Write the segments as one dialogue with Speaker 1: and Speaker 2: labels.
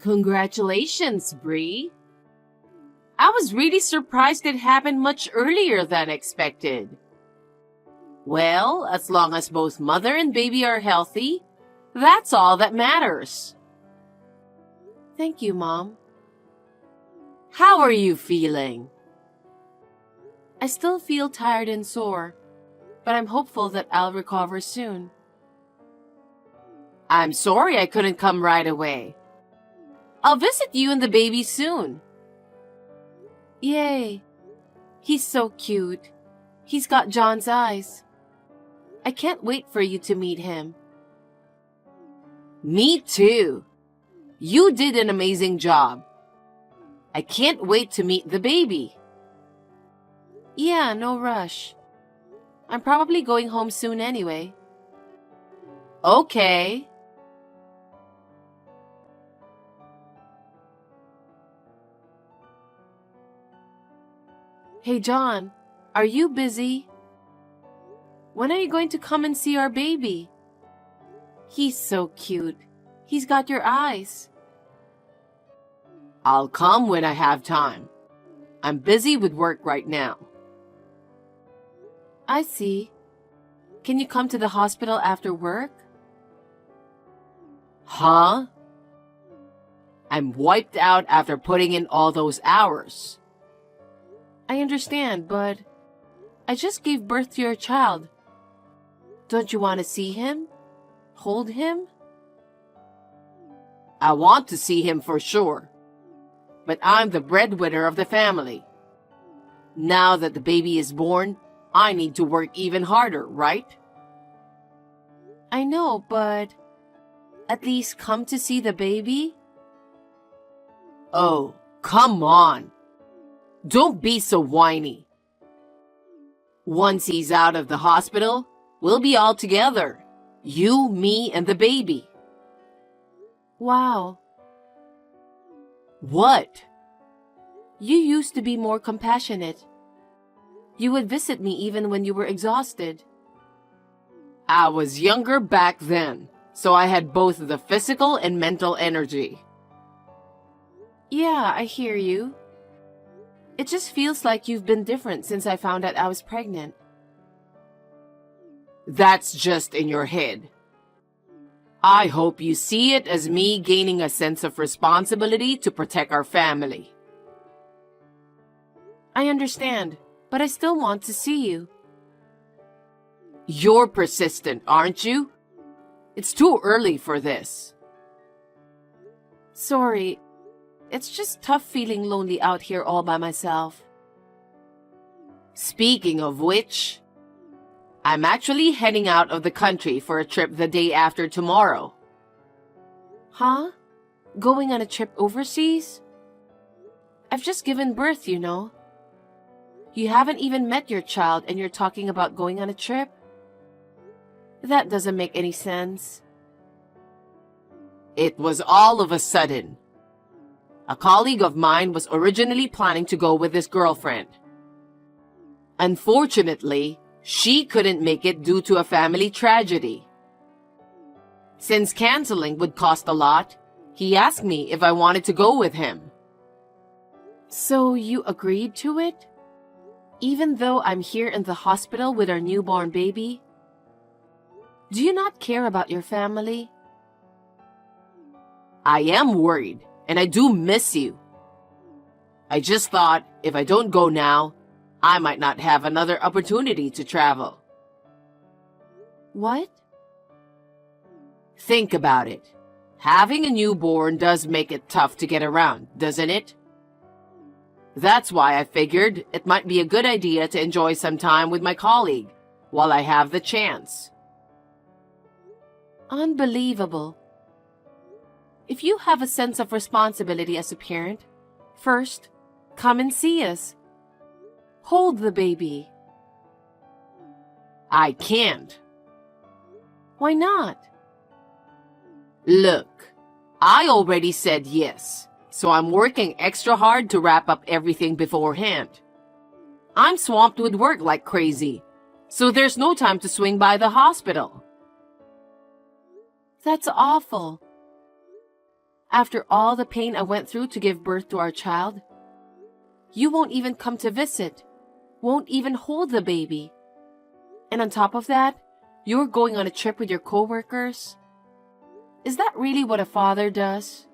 Speaker 1: Congratulations, Bree. I was really surprised it happened much earlier than expected. Well, as long as both mother and baby are healthy, that's all that matters. Thank you, Mom. How are you feeling? I still feel tired and sore, but I'm hopeful that I'll recover soon. I'm sorry I couldn't come right away. I'll visit you and the baby soon. Yay! He's so cute. He's got John's eyes. I can't wait for you to meet him. Me too. You did an amazing job. I can't wait to meet the baby. Yeah, no rush. I'm probably going home soon anyway. Okay. Hey, John, are you busy? When are you going to come and see our baby? He's so cute. He's got your eyes. I'll come when I have time. I'm busy with work right now. I see. Can you come to the hospital after work? Huh? I'm wiped out after putting in all those hours. I understand, but I just gave birth to your child. Don't you want to see him? Hold him? I want to see him for sure, but I'm the breadwinner of the family. Now that the baby is born, I need to work even harder, right? I know, but at least come to see the baby? Oh, come on. Don't be so whiny. Once he's out of the hospital, we'll be all together. You, me, and the baby. Wow. What? You used to be more compassionate. You would visit me even when you were exhausted. I was younger back then, so I had both the physical and mental energy. Yeah, I hear you. It just feels like you've been different since I found out I was pregnant. That's just in your head. I hope you see it as me gaining a sense of responsibility to protect our family. I understand, but I still want to see you. You're persistent, aren't you? It's too early for this. Sorry. It's just tough feeling lonely out here all by myself. Speaking of which, I'm actually heading out of the country for a trip the day after tomorrow. Huh? Going on a trip overseas? I've just given birth, you know. You haven't even met your child and you're talking about going on a trip? That doesn't make any sense. It was all of a sudden. A colleague of mine was originally planning to go with his girlfriend. Unfortunately, she couldn't make it due to a family tragedy. Since canceling would cost a lot, he asked me if I wanted to go with him. So you agreed to it? Even though I'm here in the hospital with our newborn baby? Do you not care about your family? I am worried, and I do miss you. I just thought if I don't go now, I might not have another opportunity to travel. What? Think about it. Having a newborn does make it tough to get around, doesn't it? That's why I figured it might be a good idea to enjoy some time with my colleague while I have the chance. Unbelievable. If you have a sense of responsibility as a parent, first, come and see us. Hold the baby. I can't. Why not? Look, I already said yes, so I'm working extra hard to wrap up everything beforehand. I'm swamped with work like crazy, so there's no time to swing by the hospital. That's awful. After all the pain I went through to give birth to our child, you won't even come to visit, won't even hold the baby. And on top of that, you're going on a trip with your coworkers? Is that really what a father does?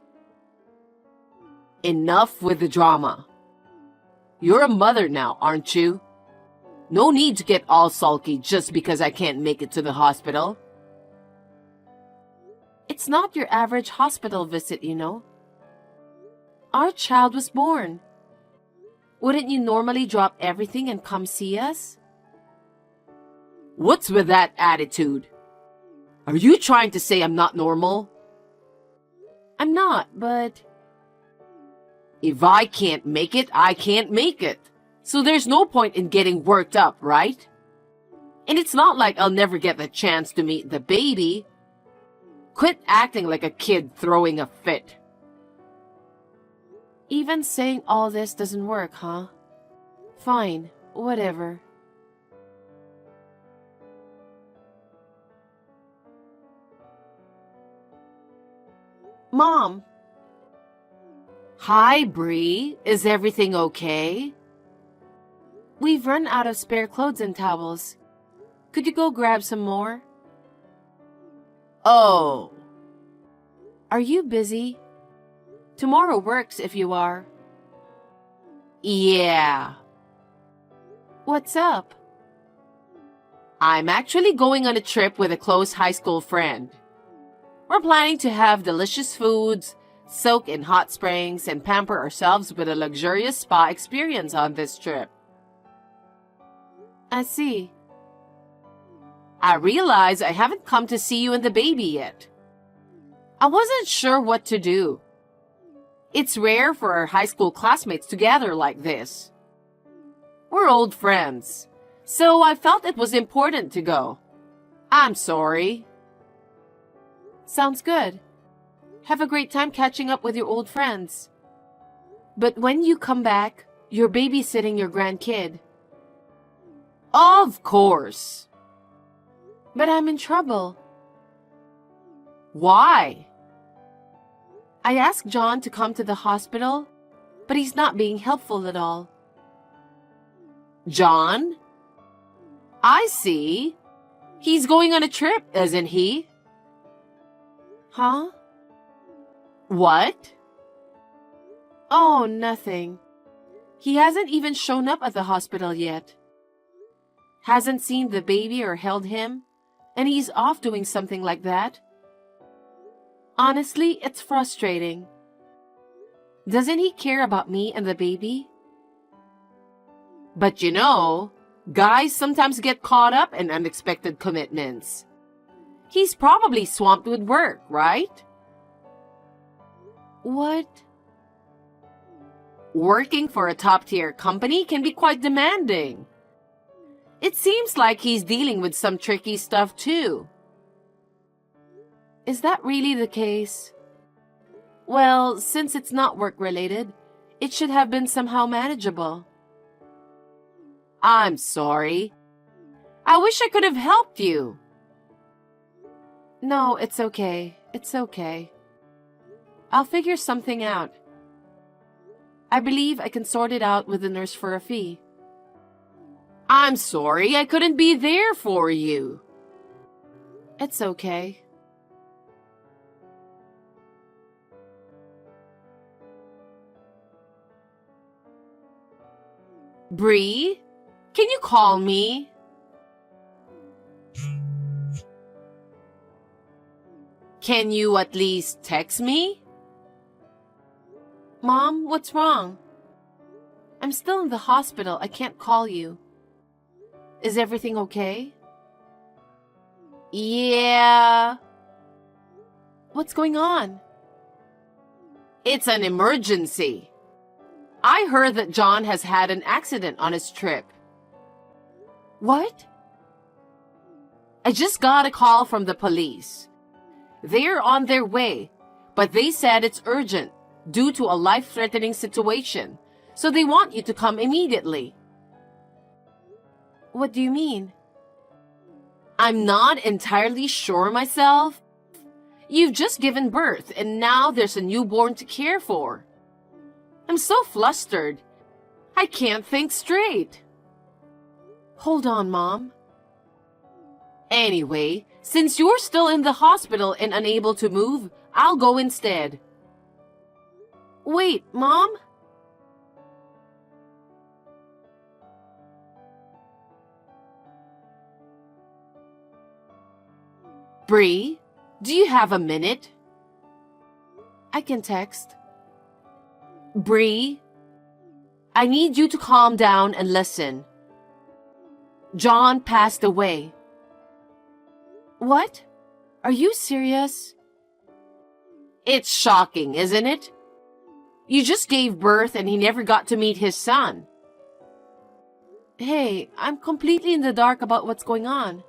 Speaker 1: Enough with the drama. You're a mother now, aren't you? No need to get all sulky just because I can't make it to the hospital. It's not your average hospital visit, you know. Our child was born. Wouldn't you normally drop everything and come see us? What's with that attitude? Are you trying to say I'm not normal? I'm not, but... If I can't make it, I can't make it. So there's no point in getting worked up, right? And it's not like I'll never get the chance to meet the baby. Quit acting like a kid throwing a fit. Even saying all this doesn't work, huh? Fine, whatever. Mom. Hi, Bree. Is everything okay? We've run out of spare clothes and towels. Could you go grab some more? Oh. Are you busy? Tomorrow works if you are. Yeah. What's up? I'm actually going on a trip with a close high school friend. We're planning to have delicious foods, soak in hot springs, and pamper ourselves with a luxurious spa experience on this trip. I see. I realize I haven't come to see you and the baby yet. I wasn't sure what to do. It's rare for our high school classmates to gather like this. We're old friends, so I felt it was important to go. I'm sorry. Sounds good. Have a great time catching up with your old friends. But when you come back, you're babysitting your grandkid. Of course. But I'm in trouble. Why? I asked John to come to the hospital, but he's not being helpful at all. John? I see. He's going on a trip, isn't he? Huh? What? Oh, nothing. He hasn't even shown up at the hospital yet. Hasn't seen the baby or held him, and he's off doing something like that. Honestly, it's frustrating. Doesn't he care about me and the baby? But you know, guys sometimes get caught up in unexpected commitments. He's probably swamped with work, right? What? Working for a top-tier company can be quite demanding. It seems like he's dealing with some tricky stuff too. Is that really the case? Well, since it's not work-related, it should have been somehow manageable. I'm sorry. I wish I could have helped you. No, it's okay. It's okay. I'll figure something out. I believe I can sort it out with the nurse for a fee. I'm sorry I couldn't be there for you. It's okay. Bree, can you call me? Can you at least text me? Mom, what's wrong? I'm still in the hospital. I can't call you. Is everything okay? Yeah. What's going on? It's an emergency. I heard that John has had an accident on his trip. What? I just got a call from the police. They're on their way, but they said it's urgent due to a life-threatening situation, so they want you to come immediately. What do you mean? I'm not entirely sure myself. You've just given birth and now there's a newborn to care for. I'm so flustered. I can't think straight. Hold on, Mom. Anyway, since you're still in the hospital and unable to move, I'll go instead. Wait, Mom? Bree, do you have a minute? I can text. Bree, I need you to calm down and listen. John passed away. What? Are you serious? It's shocking, isn't it? You just gave birth and he never got to meet his son. Hey, I'm completely in the dark about what's going on.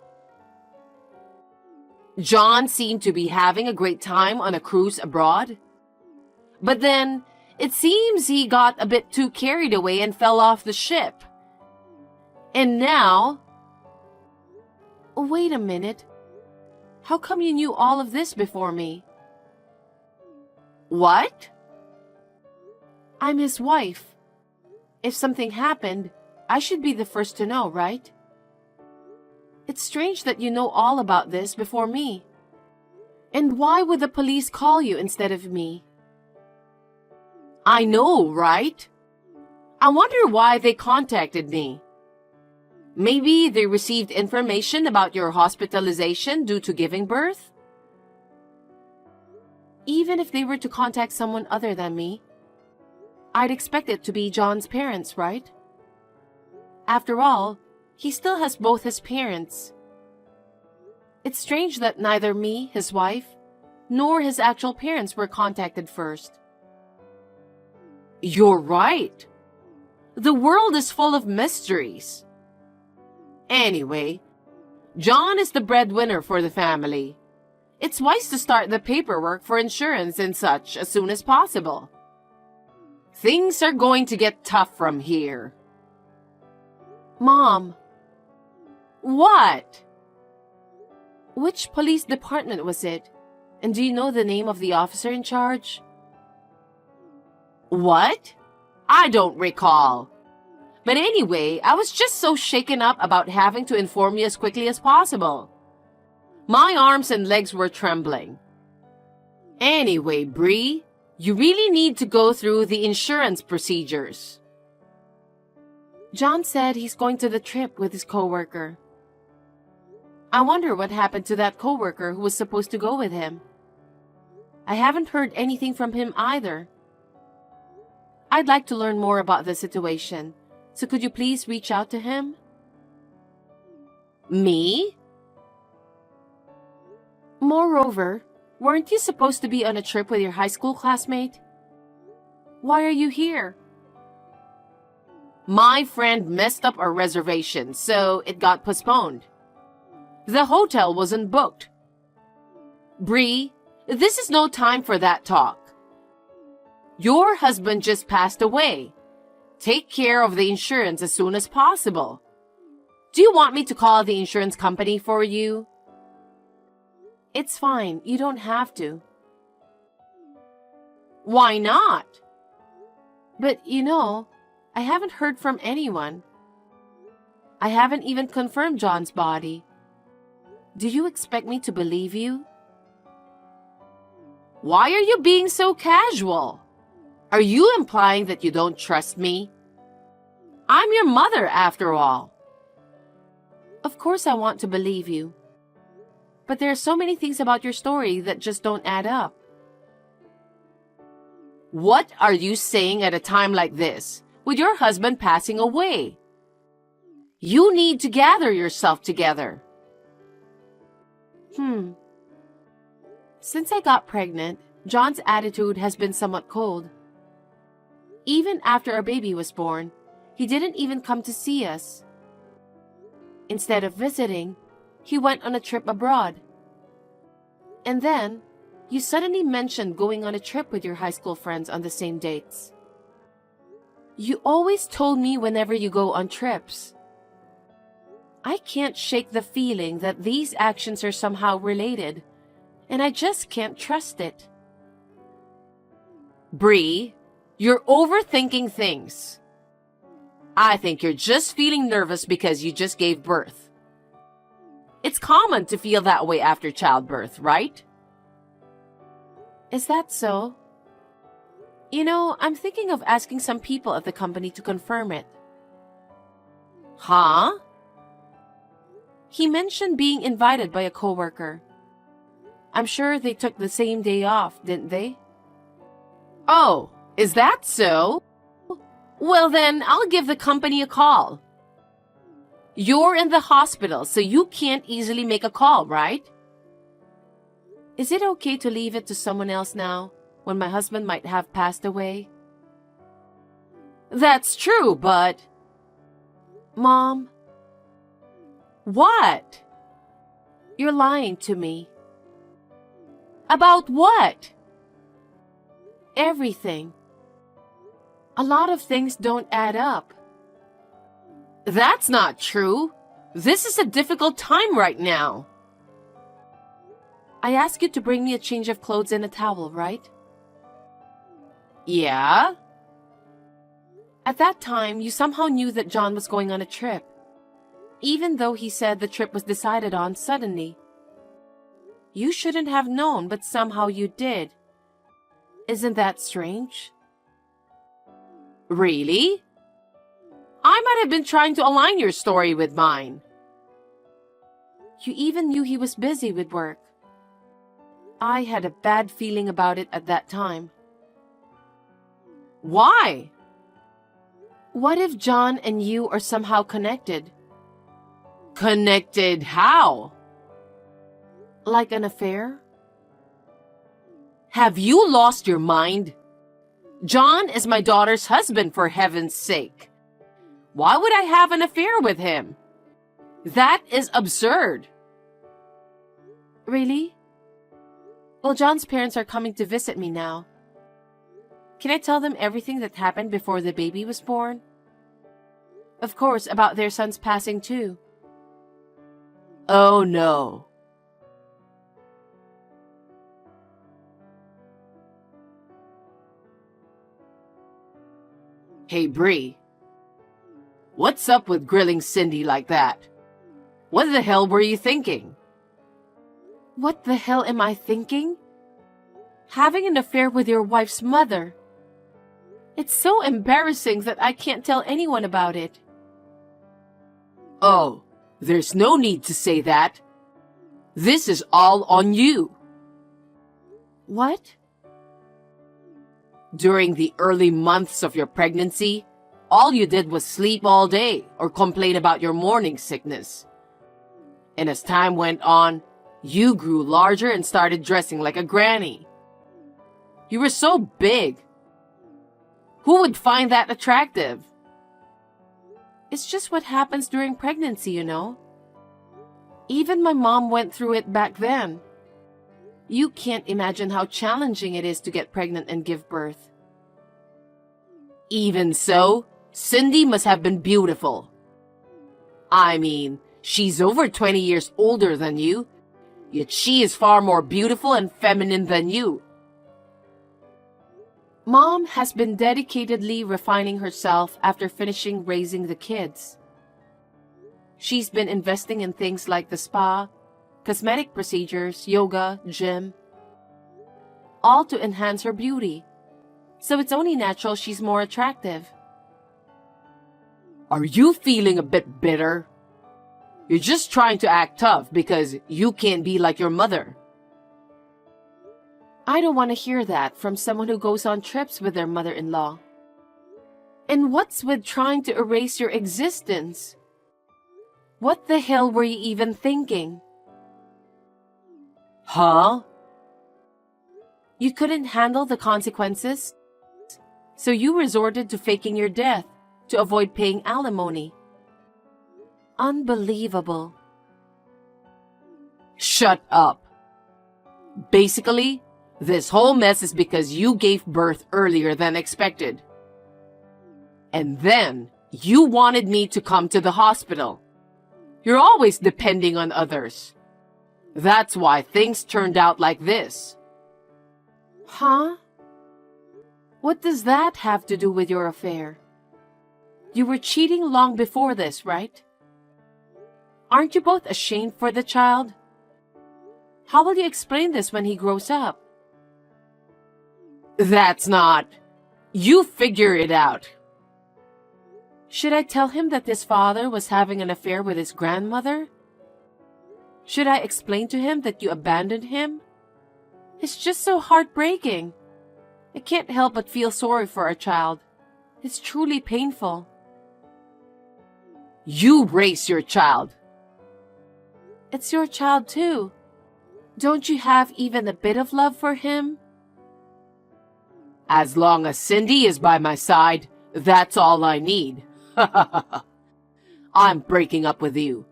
Speaker 1: John seemed to be having a great time on a cruise abroad. But then, it seems he got a bit too carried away and fell off the ship. And now... Wait a minute. How come you knew all of this before me? What? I'm his wife. If something happened, I should be the first to know, right? It's strange that you know all about this before me. And why would the police call you instead of me? I know, right? I wonder why they contacted me. Maybe they received information about your hospitalization due to giving birth? Even if they were to contact someone other than me, I'd expect it to be John's parents, right? After all, he still has both his parents. It's strange that neither me, his wife, nor his actual parents were contacted first. You're right. The world is full of mysteries. Anyway, John is the breadwinner for the family. It's wise to start the paperwork for insurance and such as soon as possible. Things are going to get tough from here. Mom. What? Which police department was it? And do you know the name of the officer in charge? What? I don't recall. But anyway, I was just so shaken up about having to inform you as quickly as possible. My arms and legs were trembling. Anyway, Bree, you really need to go through the insurance procedures. John said he's going to the trip with his coworker. I wonder what happened to that coworker who was supposed to go with him. I haven't heard anything from him either. I'd like to learn more about the situation, so could you please reach out to him? Me? Moreover, weren't you supposed to be on a trip with your high school classmate? Why are you here? My friend messed up our reservation, so it got postponed. The hotel wasn't booked. Bree, this is no time for that talk. Your husband just passed away. Take care of the insurance as soon as possible. Do you want me to call the insurance company for you? It's fine. You don't have to. Why not? But, I haven't heard from anyone. I haven't even confirmed John's body. Do you expect me to believe you? Why are you being so casual? Are you implying that you don't trust me? I'm your mother, after all. Of course I want to believe you. But there are so many things about your story that just don't add up. What are you saying at a time like this, with your husband passing away? You need to gather yourself together. Since I got pregnant, John's attitude has been somewhat cold. Even after our baby was born, he didn't even come to see us. Instead of visiting, he went on a trip abroad. And then, you suddenly mentioned going on a trip with your high school friends on the same dates. You always told me whenever you go on trips. I can't shake the feeling that these actions are somehow related, and I just can't trust it. Bree, you're overthinking things. I think you're just feeling nervous because you just gave birth. It's common to feel that way after childbirth, right? Is that so? You know, I'm thinking of asking some people at the company to confirm it. Huh? He mentioned being invited by a coworker. I'm sure they took the same day off, didn't they? Oh, is that so? Well then, I'll give the company a call. You're in the hospital, so you can't easily make a call, right? Is it okay to leave it to someone else now, when my husband might have passed away? That's true, but... Mom? What? You're lying to me. About what? Everything. A lot of things don't add up. That's not true. This is a difficult time right now. I asked you to bring me a change of clothes and a towel, right? Yeah? At that time, you somehow knew that John was going on a trip, even though he said the trip was decided on suddenly. You shouldn't have known, but somehow you did. Isn't that strange? Really? I might have been trying to align your story with mine. You even knew he was busy with work. I had a bad feeling about it at that time. Why? What if John and you are somehow connected? Connected how? Like an affair? Have you lost your mind? John is my daughter's husband, for heaven's sake. Why would I have an affair with him? That is absurd. Really? Well, John's parents are coming to visit me now. Can I tell them everything that happened before the baby was born? Of course, about their son's passing too. Oh no. Hey, Bree. What's up with grilling Cindy like that? What the hell were you thinking? What the hell am I thinking? Having an affair with your wife's mother. It's so embarrassing that I can't tell anyone about it. Oh, there's no need to say that. This is all on you. What? During the early months of your pregnancy, all you did was sleep all day or complain about your morning sickness. And as time went on, you grew larger and started dressing like a granny. You were so big. Who would find that attractive? It's just what happens during pregnancy, you know. Even my mom went through it back then. You can't imagine how challenging it is to get pregnant and give birth. Even so, Cindy must have been beautiful. I mean, she's over 20 years older than you, yet she is far more beautiful and feminine than you. Mom has been dedicatedly refining herself after finishing raising the kids. She's been investing in things like the spa, cosmetic procedures, yoga, gym, all to enhance her beauty. So it's only natural she's more attractive. Are you feeling a bit bitter? You're just trying to act tough because you can't be like your mother. I don't want to hear that from someone who goes on trips with their mother-in-law. And what's with trying to erase your existence? What the hell were you even thinking? Huh? You couldn't handle the consequences, so you resorted to faking your death to avoid paying alimony. Unbelievable. Shut up. Basically, this whole mess is because you gave birth earlier than expected. And then, you wanted me to come to the hospital. You're always depending on others. That's why things turned out like this.
Speaker 2: Huh? What does that have to do with your affair? You were cheating long before this, right? Aren't you both ashamed for the child? How will you explain this when he grows up?
Speaker 1: That's not... You figure it out.
Speaker 2: Should I tell him that his father was having an affair with his grandmother? Should I explain to him that you abandoned him? It's just so heartbreaking. I can't help but feel sorry for our child. It's truly painful.
Speaker 1: You raise your child.
Speaker 2: It's your child too. Don't you have even a bit of love for him?
Speaker 1: As long as Cindy is by my side, that's all I need. I'm breaking up with you.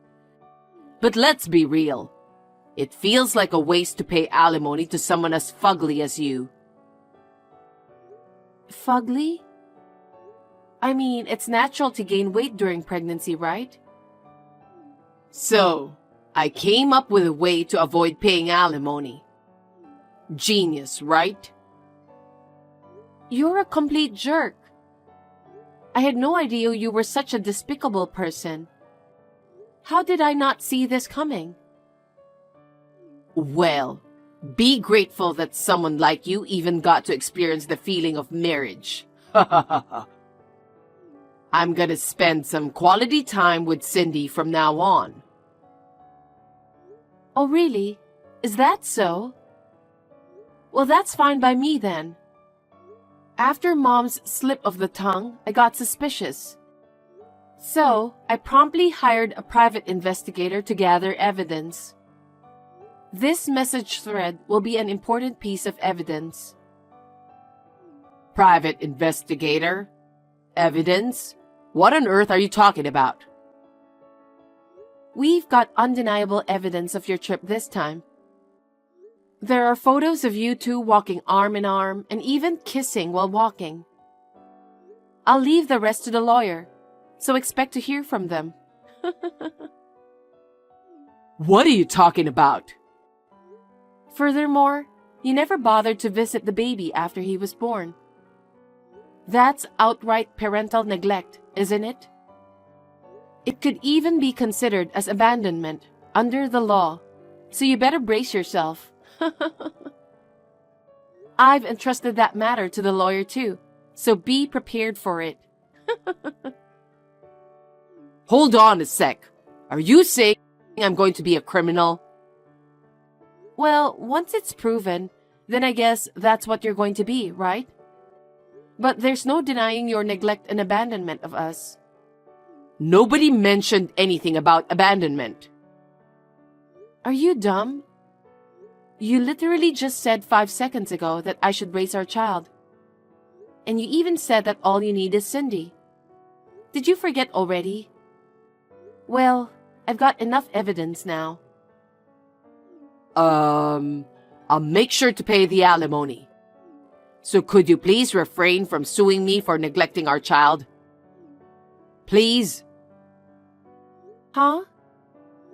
Speaker 1: But let's be real. It feels like a waste to pay alimony to someone as fugly as you.
Speaker 2: Fugly? I mean, it's natural to gain weight during pregnancy, right?
Speaker 1: So, I came up with a way to avoid paying alimony. Genius, right?
Speaker 2: You're a complete jerk. I had no idea you were such a despicable person. How did I not see this coming?
Speaker 1: Well, be grateful that someone like you even got to experience the feeling of marriage. I'm gonna spend some quality time with Cindy from now on.
Speaker 2: Oh, really? Is that so? Well, that's fine by me then. After Mom's slip of the tongue, I got suspicious. So, I promptly hired a private investigator to gather evidence. This message thread will be an important piece of evidence.
Speaker 1: Private investigator? Evidence? What on earth are you talking about?
Speaker 2: We've got undeniable evidence of your trip this time. There are photos of you two walking arm in arm and even kissing while walking. I'll leave the rest to the lawyer, so expect to hear from them.
Speaker 1: What are you talking about?
Speaker 2: Furthermore, you never bothered to visit the baby after he was born. That's outright parental neglect, isn't it? It could even be considered as abandonment under the law, so you better brace yourself. I've entrusted that matter to the lawyer too, so be prepared for it.
Speaker 1: Hold on a sec. Are you saying I'm going to be a criminal?
Speaker 2: Well, once it's proven, then I guess that's what you're going to be, right? But there's no denying your neglect and abandonment of us.
Speaker 1: Nobody mentioned anything about abandonment.
Speaker 2: Are you dumb? You literally just said 5 seconds ago that I should raise our child. And you even said that all you need is Cindy. Did you forget already? Well, I've got enough evidence now.
Speaker 1: I'll make sure to pay the alimony. So could you please refrain from suing me for neglecting our child? Please?
Speaker 2: Huh?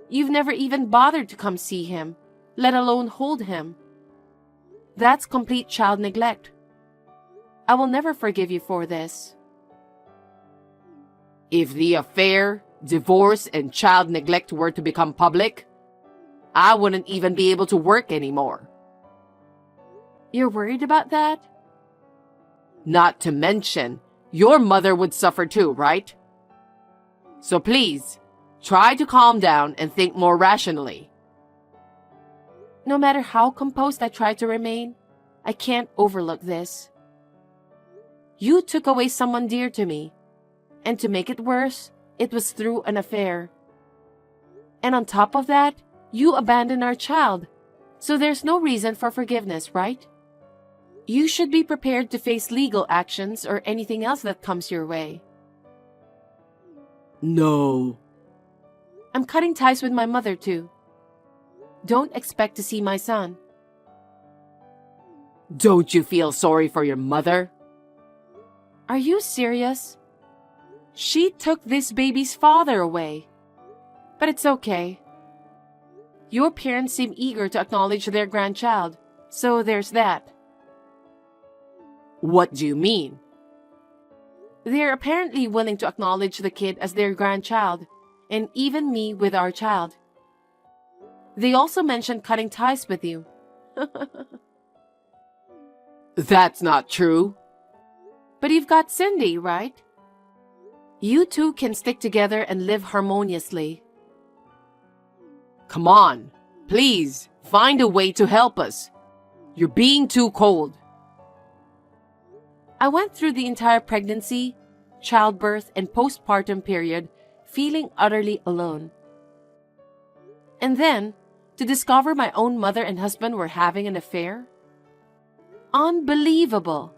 Speaker 2: You've never even bothered to come see him, let alone hold him. That's complete child neglect. I will never forgive you for this.
Speaker 1: If the affair, divorce, and child neglect were to become public, I wouldn't even be able to work anymore.
Speaker 2: You're worried about that?
Speaker 1: Not to mention, your mother would suffer too, right? So please, try to calm down and think more rationally.
Speaker 2: No matter how composed I try to remain, I can't overlook this. You took away someone dear to me, and to make it worse, it was through an affair. And on top of that, you abandoned our child, so there's no reason for forgiveness, right? You should be prepared to face legal actions or anything else that comes your way.
Speaker 1: No.
Speaker 2: I'm cutting ties with my mother too. Don't expect to see my son.
Speaker 1: Don't you feel sorry for your mother?
Speaker 2: Are you serious? She took this baby's father away. But it's okay. Your parents seem eager to acknowledge their grandchild, so there's that.
Speaker 1: What do you mean?
Speaker 2: They're apparently willing to acknowledge the kid as their grandchild, and even me with our child. They also mentioned cutting ties with you.
Speaker 1: That's not true.
Speaker 2: But you've got Cindy, right? You two can stick together and live harmoniously.
Speaker 1: Come on, please, find a way to help us. You're being too cold.
Speaker 2: I went through the entire pregnancy, childbirth, and postpartum period feeling utterly alone. And then, to discover my own mother and husband were having an affair? Unbelievable!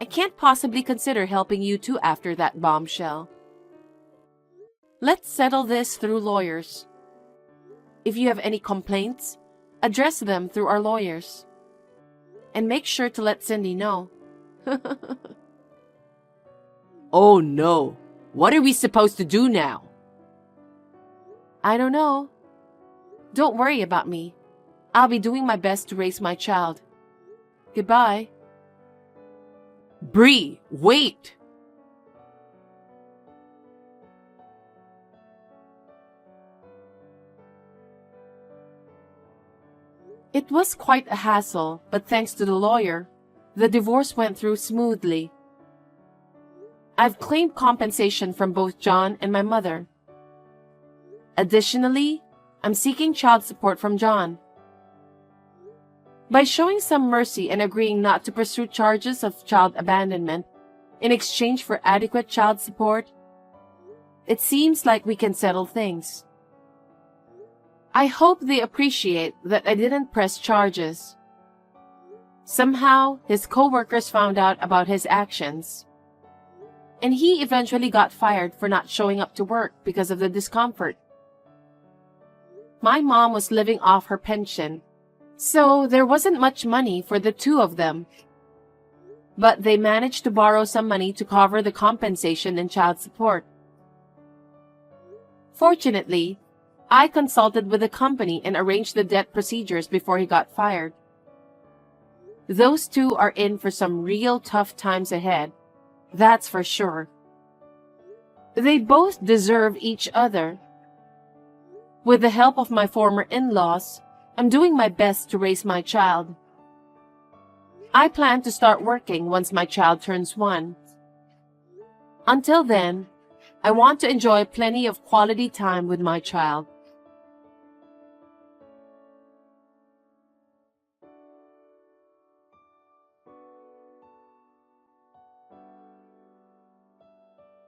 Speaker 2: I can't possibly consider helping you two after that bombshell. Let's settle this through lawyers. If you have any complaints, address them through our lawyers. And make sure to let Cindy know.
Speaker 1: Oh no, what are we supposed to do now?
Speaker 2: I don't know. Don't worry about me. I'll be doing my best to raise my child. Goodbye.
Speaker 1: Bree, wait!
Speaker 2: It was quite a hassle, but thanks to the lawyer, the divorce went through smoothly. I've claimed compensation from both John and my mother. Additionally, I'm seeking child support from John. By showing some mercy and agreeing not to pursue charges of child abandonment in exchange for adequate child support, it seems like we can settle things. I hope they appreciate that I didn't press charges. Somehow, his co-workers found out about his actions, and he eventually got fired for not showing up to work because of the discomfort. My mom was living off her pension, so there wasn't much money for the two of them. But they managed to borrow some money to cover the compensation and child support. Fortunately, I consulted with the company and arranged the debt procedures before he got fired. Those two are in for some real tough times ahead, that's for sure. They both deserve each other. With the help of my former in-laws, I'm doing my best to raise my child. I plan to start working once my child turns 1. Until then, I want to enjoy plenty of quality time with my child.